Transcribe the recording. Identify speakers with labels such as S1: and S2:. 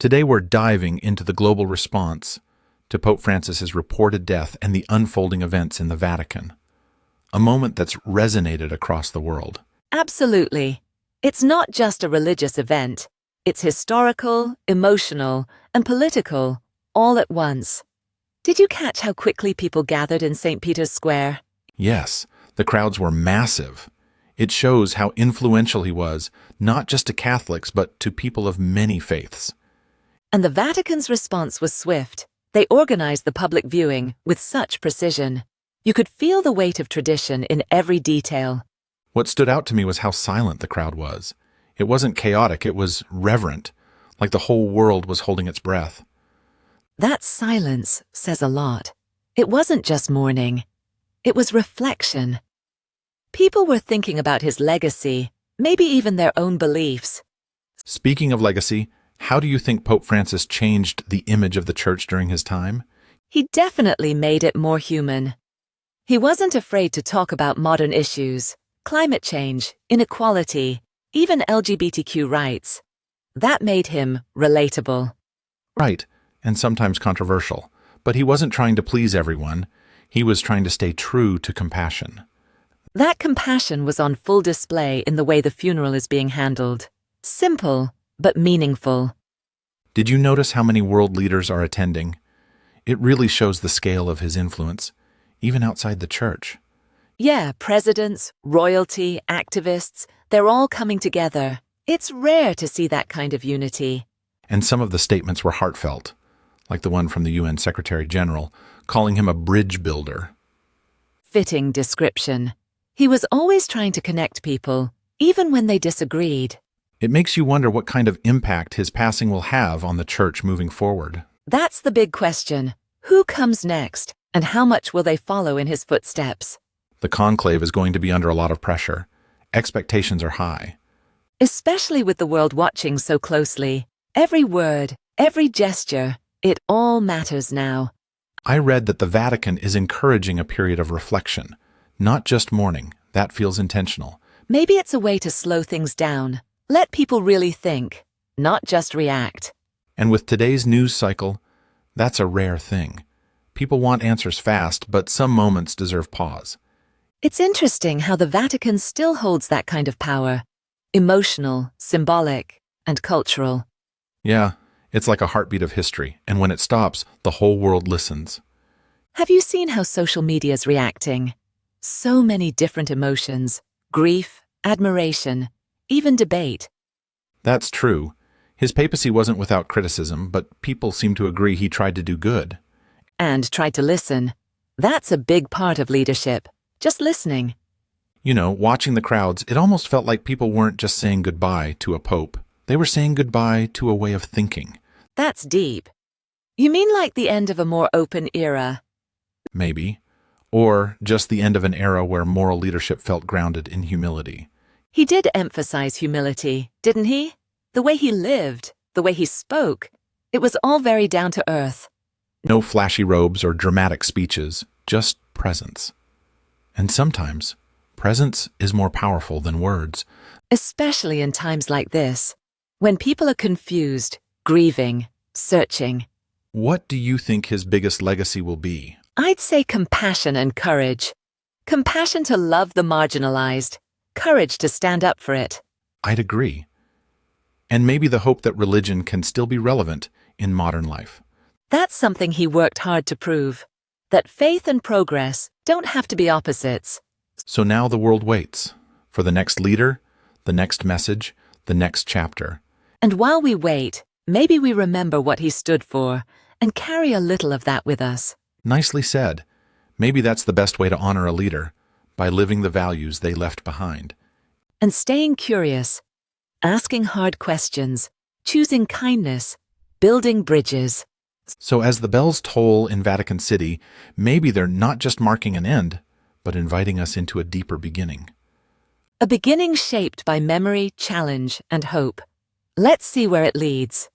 S1: Today we're diving into the global response to Pope Francis's reported death and the unfolding events in the Vatican, a moment that's resonated across the world.
S2: Absolutely. It's not just a religious event. It's historical, emotional, and political, all at once. Did you catch how quickly people gathered in St. Peter's Square?
S1: Yes, the crowds were massive. It shows how influential he was, not just to Catholics, but to people of many faiths.
S2: And the Vatican's response was swift. They organized the public viewing with such precision. You could feel the weight of tradition in every detail.
S1: What stood out to me was how silent the crowd was. It wasn't chaotic, it was reverent, like the whole world was holding its breath.
S2: That silence says a lot. It wasn't just mourning. It was reflection. People were thinking about his legacy, maybe even their own beliefs.
S1: Speaking of legacy, how do you think Pope Francis changed the image of the Church during his time?
S2: He definitely made it more human. He wasn't afraid to talk about modern issues, climate change, inequality, even LGBTQ rights. That made him relatable.
S1: Right, and sometimes controversial. But he wasn't trying to please everyone. He was trying to stay true to compassion.
S2: That compassion was on full display in the way the funeral is being handled. Simple, but meaningful.
S1: Did you notice how many world leaders are attending? It really shows the scale of his influence, even outside the Church.
S2: Yeah, presidents, royalty, activists, they're all coming together. It's rare to see that kind of unity.
S1: And some of the statements were heartfelt, like the one from the UN Secretary General, calling him a bridge builder.
S2: Fitting description. He was always trying to connect people, even when they disagreed.
S1: It makes you wonder what kind of impact his passing will have on the Church moving forward.
S2: That's the big question. Who comes next, and how much will they follow in his footsteps?
S1: The conclave is going to be under a lot of pressure. Expectations are high.
S2: Especially with the world watching so closely. Every word, every gesture, it all matters now.
S1: I read that the Vatican is encouraging a period of reflection, not just mourning. That feels intentional.
S2: Maybe it's a way to slow things down. Let people really think, not just react.
S1: And with today's news cycle, that's a rare thing. People want answers fast, but some moments deserve pause.
S2: It's interesting how the Vatican still holds that kind of power. Emotional, symbolic, and cultural.
S1: Yeah, it's like a heartbeat of history, and when it stops, the whole world listens.
S2: Have you seen how social media is reacting? So many different emotions. Grief, admiration, even debate.
S1: That's true. His papacy wasn't without criticism, but people seem to agree he tried to do good.
S2: And tried to listen. That's a big part of leadership. Just listening.
S1: You know, watching the crowds, it almost felt like people weren't just saying goodbye to a pope. They were saying goodbye to a way of thinking.
S2: That's deep. You mean like the end of a more open era?
S1: Maybe. Or just the end of an era where moral leadership felt grounded in humility.
S2: He did emphasize humility, didn't he? The way he lived, the way he spoke. It was all very down to earth.
S1: No flashy robes or dramatic speeches, just presence. And sometimes, presence is more powerful than words.
S2: Especially in times like this, when people are confused, grieving, searching.
S1: What do you think his biggest legacy will be?
S2: I'd say compassion and courage. Compassion to love the marginalized. Courage to stand up for it.
S1: I'd agree. And maybe the hope that religion can still be relevant in modern life.
S2: That's something he worked hard to prove. That faith and progress don't have to be opposites.
S1: So now the world waits for the next leader, the next message, the next chapter.
S2: And while we wait, maybe we remember what he stood for and carry a little of that with us.
S1: Nicely said. Maybe that's the best way to honor a leader, by living the values they left behind.
S2: And staying curious, asking hard questions, choosing kindness, building bridges.
S1: So as the bells toll in Vatican City, maybe they're not just marking an end, but inviting us into a deeper beginning.
S2: A beginning shaped by memory, challenge, and hope. Let's see where it leads.